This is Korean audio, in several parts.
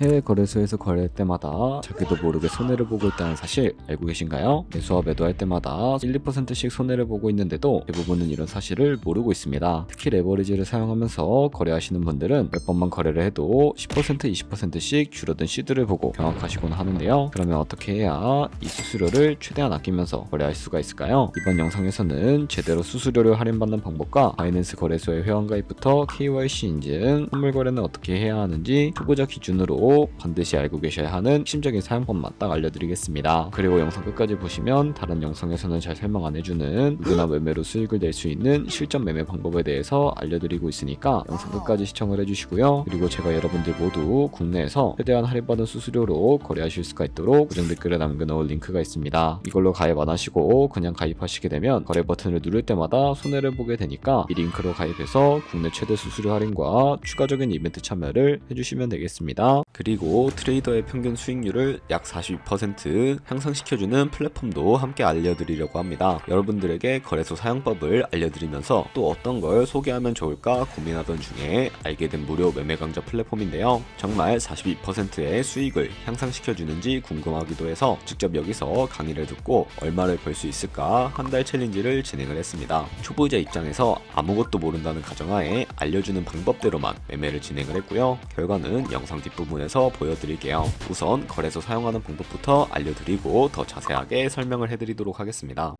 해외 거래소에서 거래할 때마다 자기도 모르게 손해를 보고 있다는 사실 알고 계신가요? 매수와 매도할 때마다 1, 2%씩 손해를 보고 있는데도 대부분은 이런 사실을 모르고 있습니다. 특히 레버리지를 사용하면서 거래하시는 분들은 몇 번만 거래를 해도 10%, 20%씩 줄어든 시드를 보고 경악하시곤 하는데요. 그러면 어떻게 해야 이 수수료를 최대한 아끼면서 거래할 수가 있을까요? 이번 영상에서는 제대로 수수료를 할인받는 방법과 바이낸스 거래소의 회원가입부터 KYC 인증, 선물 거래는 어떻게 해야 하는지 초보자 기준으로 반드시 알고 계셔야 하는 핵심적인 사용법만 딱 알려드리겠습니다. 그리고 영상 끝까지 보시면 다른 영상에서는 잘 설명 안 해주는 누구나 매매로 수익을 낼 수 있는 실전 매매 방법에 대해서 알려드리고 있으니까 영상 끝까지 시청을 해주시고요. 그리고 제가 여러분들 모두 국내에서 최대한 할인받은 수수료로 거래하실 수가 있도록 고정 댓글에 남겨놓을 링크가 있습니다. 이걸로 가입 안 하시고 그냥 가입하시게 되면 거래 버튼을 누를 때마다 손해를 보게 되니까 이 링크로 가입해서 국내 최대 수수료 할인과 추가적인 이벤트 참여를 해주시면 되겠습니다. 그리고 트레이더의 평균 수익률을 약 42% 향상시켜주는 플랫폼도 함께 알려드리려고 합니다. 여러분들에게 거래소 사용법을 알려드리면서 또 어떤 걸 소개하면 좋을까 고민하던 중에 알게 된 무료 매매 강좌 플랫폼인데요. 정말 42%의 수익을 향상시켜주는지 궁금하기도 해서 직접 여기서 강의를 듣고 얼마를 벌 수 있을까 한 달 챌린지를 진행을 했습니다. 초보자 입장에서 아무것도 모른다는 가정하에 알려주는 방법대로만 매매를 진행을 했고요. 결과는 영상 뒷부분에서 보여드릴게요. 우선 거래소 사용하는 방법부터 알려드리고 더 자세하게 설명을 해드리도록 하겠습니다.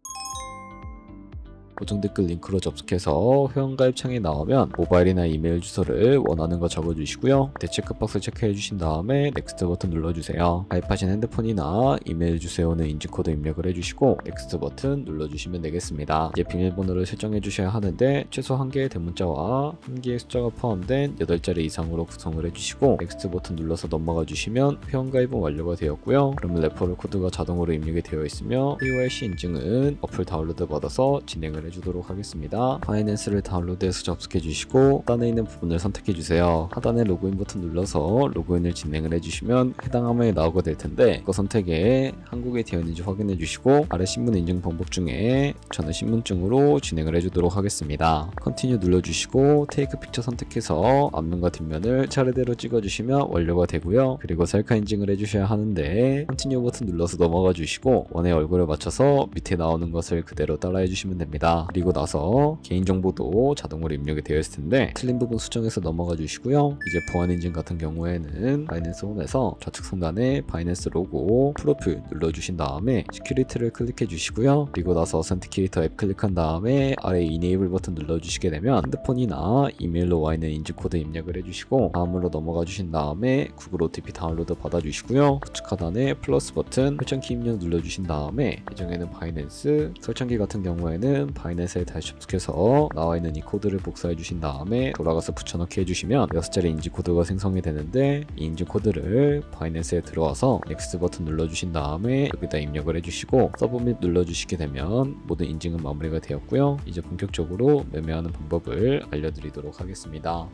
고정 댓글 링크로 접속해서 회원가입 창이 나오면 모바일이나 이메일 주소를 원하는 거 적어주시고요. 체크박스 체크해주신 다음에 넥스트 버튼 눌러주세요. 가입하신 핸드폰이나 이메일 주소에오는 인증코드 입력을 해주시고 넥스트 버튼 눌러주시면 되겠습니다. 이제 비밀번호를 설정해주셔야 하는데 최소 1개의 대문자와 1개의 숫자가 포함된 8자리 이상으로 구성을 해주시고 넥스트 버튼 눌러서 넘어가 주시면 회원가입은 완료가 되었고요. 그러면 레퍼럴 코드가 자동으로 입력이 되어 있으며 KYC 인증은 어플 다운로드 받아서 진행을 해주도록 하겠습니다. 바이낸스를 다운로드해서 접속해 주시고 하단에 있는 부분을 선택해 주세요. 하단에 로그인 버튼 눌러서 로그인을 진행을 해주시면 해당 화면이 나오게 될 텐데 그 선택에 한국에 되어 있는지 확인해 주시고 아래 신분 인증 방법 중에 저는 신분증으로 진행을 해주도록 하겠습니다. 컨티뉴 눌러주시고 테이크 픽처 선택해서 앞면과 뒷면을 차례대로 찍어주시면 완료가 되고요. 그리고 셀카 인증을 해주셔야 하는데 컨티뉴 버튼 눌러서 넘어가 주시고 원의 얼굴을 맞춰서 밑에 나오는 것을 그대로 따라해 주시면 됩니다. 그리고 나서 개인정보도 자동으로 입력이 되어 있을 텐데 틀린 부분 수정해서 넘어가 주시고요. 이제 보안 인증 같은 경우에는 바이낸스 홈에서 좌측 상단에 바이낸스 로고 프로필 눌러주신 다음에 시큐리티를 클릭해 주시고요. 그리고 나서 어센티케이터 앱 클릭한 다음에 아래 이네이블 버튼 눌러주시게 되면 핸드폰이나 이메일로 와 있는 인증코드 입력을 해주시고 다음으로 넘어가 주신 다음에 구글 OTP 다운로드 받아주시고요. 우측 하단에 플러스 버튼 설정키 입력 눌러주신 다음에 예정에는 바이낸스 설정키 같은 경우에는 바이낸스에 다시 접속해서 나와 있는 이 코드를 복사해 주신 다음에 돌아가서 붙여넣기 해주시면 6자리 인증 코드가 생성이 되는데 이 인증 코드를 바이낸스에 들어와서 넥스트 버튼 눌러주신 다음에 여기다 입력을 해주시고 서브밋 눌러주시게 되면 모든 인증은 마무리가 되었고요. 이제 본격적으로 매매하는 방법을 알려드리도록 하겠습니다.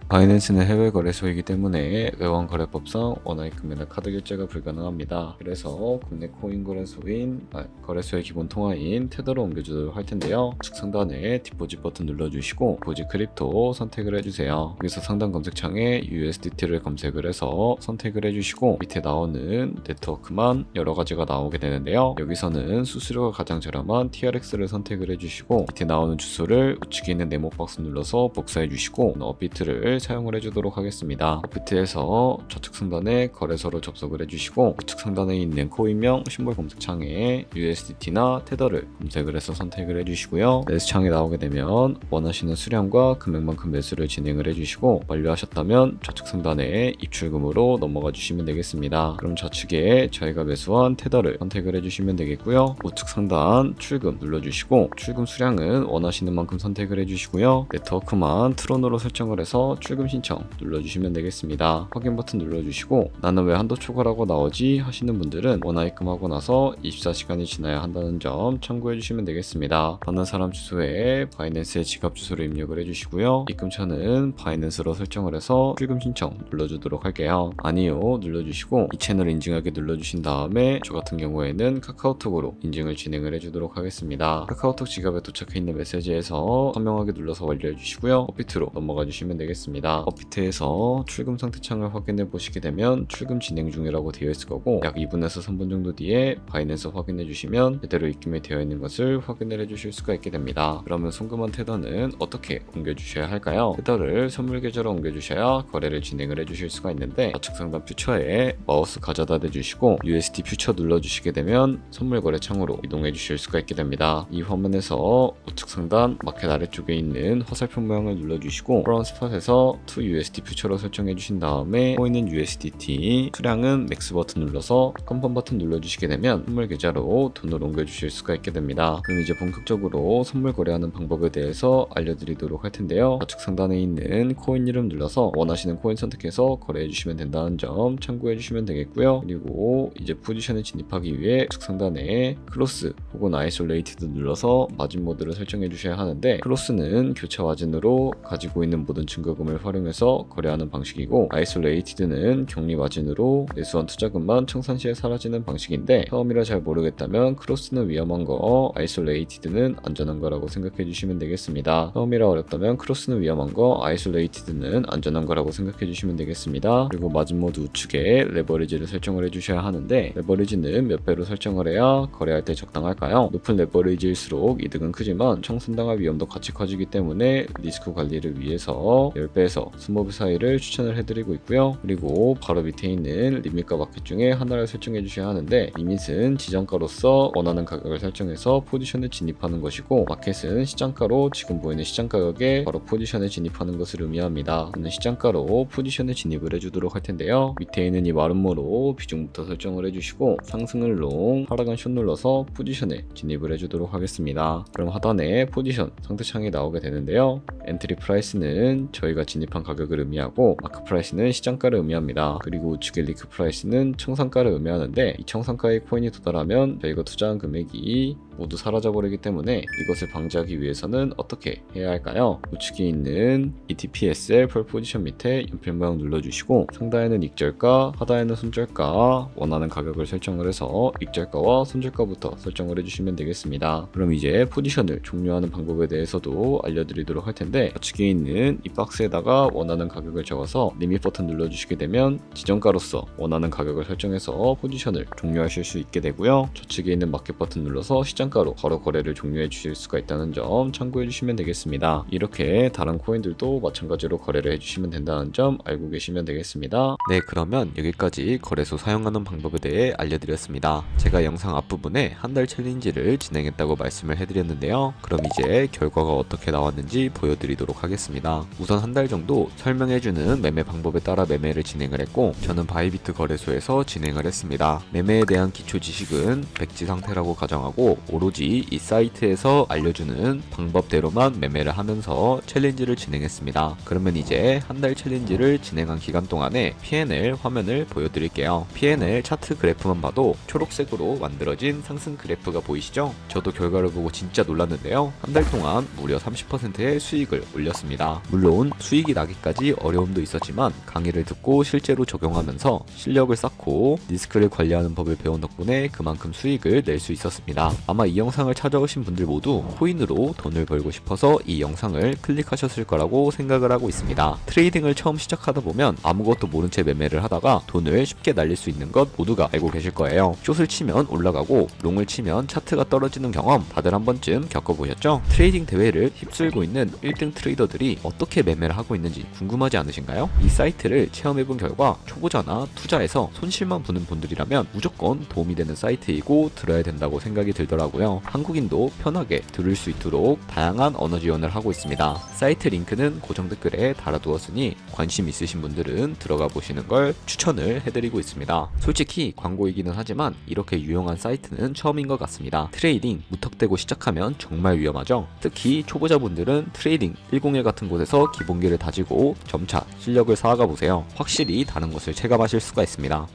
바이낸스는 해외 거래소이기 때문에 외환거래법상 원화입금 매매 카드 결제가 불가능합니다. 그래서 국내 코인 거래소인 거래소의 기본 통화인 테더로 옮겨주도록 할 텐데요. 우측 상단에 디포짓 버튼 눌러주시고 디포짓 크립토 선택을 해주세요. 여기서 상단 검색창에 USDT를 검색을 해서 선택을 해주시고 밑에 나오는 네트워크만 여러 가지가 나오게 되는데요. 여기서는 수수료가 가장 저렴한 TRX를 선택을 해주시고 밑에 나오는 주소를 우측에 있는 네모 박스 눌러서 복사해 주시고 업비트를 사용을 해주도록 하겠습니다. 업비트에서 좌측 상단에 거래소로 접속을 해주시고 우측 상단에 있는 코인명 심볼 검색창에 USDT나 테더를 검색을 해서 선택을 해주시고요. 매수창에 나오게 되면 원하시는 수량과 금액만큼 매수를 진행을 해주시고 완료하셨다면 좌측 상단에 입출금으로 넘어가 주시면 되겠습니다. 그럼 좌측에 저희가 매수한 테더를 선택을 해주시면 되겠고요. 우측 상단 출금 눌러주시고 출금 수량은 원하시는 만큼 선택을 해주시고요. 네트워크만 트론으로 설정을 해서 출금 신청 눌러주시면 되겠습니다. 확인 버튼 눌러주시고 나는 왜 한도 초과라고 나오지 하시는 분들은 원화입금하고 나서 24시간이 지나야 한다는 점 참고해 주시면 되겠습니다. 받는 사람 주소에 바이낸스의 지갑 주소를 입력을 해주시고요. 입금처는 바이낸스로 설정을 해서 출금 신청 눌러주도록 할게요. 아니요 눌러주시고 이 채널 인증하기 눌러주신 다음에 저 같은 경우에는 카카오톡으로 인증을 진행을 해주도록 하겠습니다. 카카오톡 지갑에 도착해 있는 메시지에서 선명하게 눌러서 완료해 주시고요. 업비트로 넘어가 주시면 되겠습니다. 되겠습니다. 업비트에서 출금 상태 창을 확인해 보시게 되면 출금 진행 중이라고 되어 있을 거고, 약 2분에서 3분 정도 뒤에 바이낸스 확인해 주시면 제대로 입금이 되어 있는 것을 확인을 해 주실 수가 있게 됩니다. 그러면 송금한 테더는 어떻게 옮겨 주셔야 할까요? 테더를 선물 계좌로 옮겨 주셔야 거래를 진행을 해 주실 수가 있는데, 좌측 상단 퓨처에 마우스 가져다 대주시고 USD 퓨처 눌러주시게 되면 선물 거래 창으로 이동해 주실 수가 있게 됩니다. 이 화면에서 우측 상단 마켓 아래쪽에 있는 화살표 모양을 눌러주시고 프론 스팟에서 to USD 퓨처로 설정해 주신 다음에 코인은 USDT, 수량은 맥스 버튼 눌러서 컨펌 버튼 눌러주시게 되면 선물 계좌로 돈을 옮겨 주실 수가 있게 됩니다. 그럼 이제 본격적으로 선물 거래하는 방법에 대해서 알려드리도록 할 텐데요. 좌측 상단에 있는 코인 이름 눌러서 원하시는 코인 선택해서 거래해 주시면 된다는 점 참고해 주시면 되겠고요. 그리고 이제 포지션에 진입하기 위해 우측 상단에 크로스 혹은 아이솔레이티드 눌러서 마진 모드를 설정해 주셔야 하는데, 크로스는 교차 마진으로 가지고 있는 모든 증거금을 활용해서 거래하는 방식이고, 아이솔레이티드는 격리 마진으로 매수한 투자금만 청산 시에 사라지는 방식인데, 처음이라 잘 모르겠다면 크로스는 위험한 거, 아이솔레이티드는 안전한 거라고 생각해 주시면 되겠습니다. 처음이라 어렵다면 크로스는 위험한 거, 아이솔레이티드는 안전한 거라고 생각해 주시면 되겠습니다. 그리고 마진 모드 우측에 레버리지를 설정을 해 주셔야 하는데, 레버리지는 몇 배로 설정을 해야 거래할 때 적당할까요? 높은 레버리지일수록 이득은 크지만 청산당할 위험도 같이 커지기 때문에 리스크 관리를 위해서 10배에서 20배 사이를 추천을 해드리고 있고요. 그리고 바로 밑에 있는 리밋과 마켓 중에 하나를 설정해 주셔야 하는데, 리밋은 지정가로서 원하는 가격을 설정해서 포지션에 진입하는 것이고, 마켓은 시장가로 지금 보이는 시장 가격에 바로 포지션에 진입하는 것을 의미합니다. 저는 시장가로 포지션에 진입을 해주도록 할 텐데요. 밑에 있는 이 마름모로 비중부터 설정을 해주시고, 상승을 롱, 하락은 숏 눌러서 포지션에 진입을 해주도록 하겠습니다. 그럼 하단에 포지션 상태창이 나오게 되는데요. 엔트리 프라이스는 저희가 진입한 가격을 의미하고, 마크 프라이스는 시장가를 의미합니다. 그리고 우측의 리크 프라이스는 청산가를 의미하는데, 이 청산가의 코인이 도달하면 저희가 투자한 금액이 모두 사라져버리기 때문에 이것을 방지하기 위해서는 어떻게 해야 할까요? 우측에 있는 ETPSL 펄 포지션 밑에 연필 모양 눌러주시고, 상단에는 익절가, 하단에는 손절가, 원하는 가격을 설정을 해서 익절가와 손절가부터 설정을 해주시면 되겠습니다. 그럼 이제 포지션을 종료하는 방법에 대해서도 알려드리도록 할 텐데, 우측에 있는 이 박스에다가 원하는 가격을 적어서 리밋 버튼 눌러주시게 되면 지정가로서 원하는 가격을 설정해서 포지션을 종료하실 수 있게 되고요. 좌측에 있는 마켓 버튼 눌러서 시장가로 바로 거래를 종료해 주실 수가 있다는 점 참고해 주시면 되겠습니다. 이렇게 다른 코인들도 마찬가지로 거래를 해주시면 된다는 점 알고 계시면 되겠습니다. 네, 그러면 여기까지 거래소 사용하는 방법에 대해 알려드렸습니다. 제가 영상 앞부분에 한 달 챌린지를 진행했다고 말씀을 해드렸는데요. 그럼 이제 결과가 어떻게 나왔는지 보여드리도록 하겠습니다. 우선 한 달 정도 설명해주는 매매 방법에 따라 매매를 진행을 했고, 저는 바이비트 거래소에서 진행을 했습니다. 매매에 대한 기초 지식은 백지 상태라고 가정하고, 오로지 이 사이트에서 알려주는 방법대로만 매매를 하면서 챌린지를 진행했습니다. 그러면 이제 한 달 챌린지를 진행한 기간 동안에 P&L 화면을 보여드릴게요. P&L 차트 그래프만 봐도 초록색으로 만들어진 상승 그래프가 보이시죠? 저도 결과를 보고 진짜 놀랐는데요. 한 달 동안 무려 30%의 수익을 올렸습니다. 물론 수익이 나기까지 어려움도 있었지만 강의를 듣고 실제로 적용하면서 실력을 쌓고 리스크를 관리하는 법을 배운 덕분에 그만큼 수익을 낼 수 있었습니다. 아마 이 영상을 찾아오신 분들 모두 코인으로 돈을 벌고 싶어서 이 영상을 클릭하셨을 거라고 생각을 하고 있습니다. 트레이딩을 처음 시작하다 보면 아무것도 모른 채 매매를 하다가 돈을 쉽게 날릴 수 있는 것 모두가 알고 계실 거예요. 숏을 치면 올라가고 롱을 치면 차트가 떨어지는 경험 다들 한 번쯤 겪어보셨죠? 트레이딩 대회를 휩쓸고 있는 1등 트레이더들이 어떻게 매매를 하고 있는지 궁금하지 않으신가요? 이 사이트를 체험해본 결과 초보자나 투자에서 손실만 보는 분들이라면 무조건 도움이 되는 사이트이고 들어야 된다고 생각이 들더라고요. 한국인도 편하게 들을 수 있도록 다양한 언어 지원을 하고 있습니다. 사이트 링크는 고정 댓글에 달아두었으니 관심 있으신 분들은 들어가 보시는 걸 추천을 해드리고 있습니다. 솔직히 광고이기는 하지만 이렇게 유용한 사이트는 처음인 것 같습니다. 트레이딩 무턱대고 시작하면 정말 위험하죠. 특히 초보자분들은 트레이딩 101 같은 곳에서 기본기를 다지고 점차 실력을 쌓아가 보세요. 확실히 다른 것을 체감하실 수가 있습니다.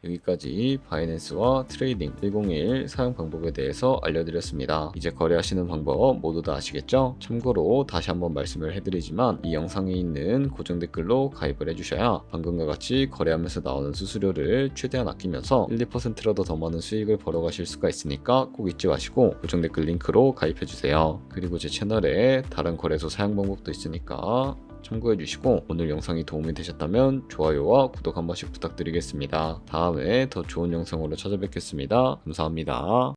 여기까지 바이낸스와 트레이딩 101 사용 방법에 대해서 알려드렸습니다. 이제 거래하시는 방법 모두 다 아시겠죠? 참고로 다시 한번 말씀을 해드리지만 이 영상에 있는 고정 댓글로 가입을 해주셔야 방금과 같이 거래하면서 나오는 수수료를 최대한 아끼면서 1, 2%라도 더 많은 수익을 벌어가실 수가 있으니까 꼭 잊지 마시고 고정 댓글 링크로 가입해주세요. 그리고 제 채널에 다른 거래소 사용 방법도 있으니까 참고해 주시고 오늘 영상이 도움이 되셨다면 좋아요와 구독 한 번씩 부탁드리겠습니다. 다음에 더 좋은 영상으로 찾아뵙겠습니다. 감사합니다.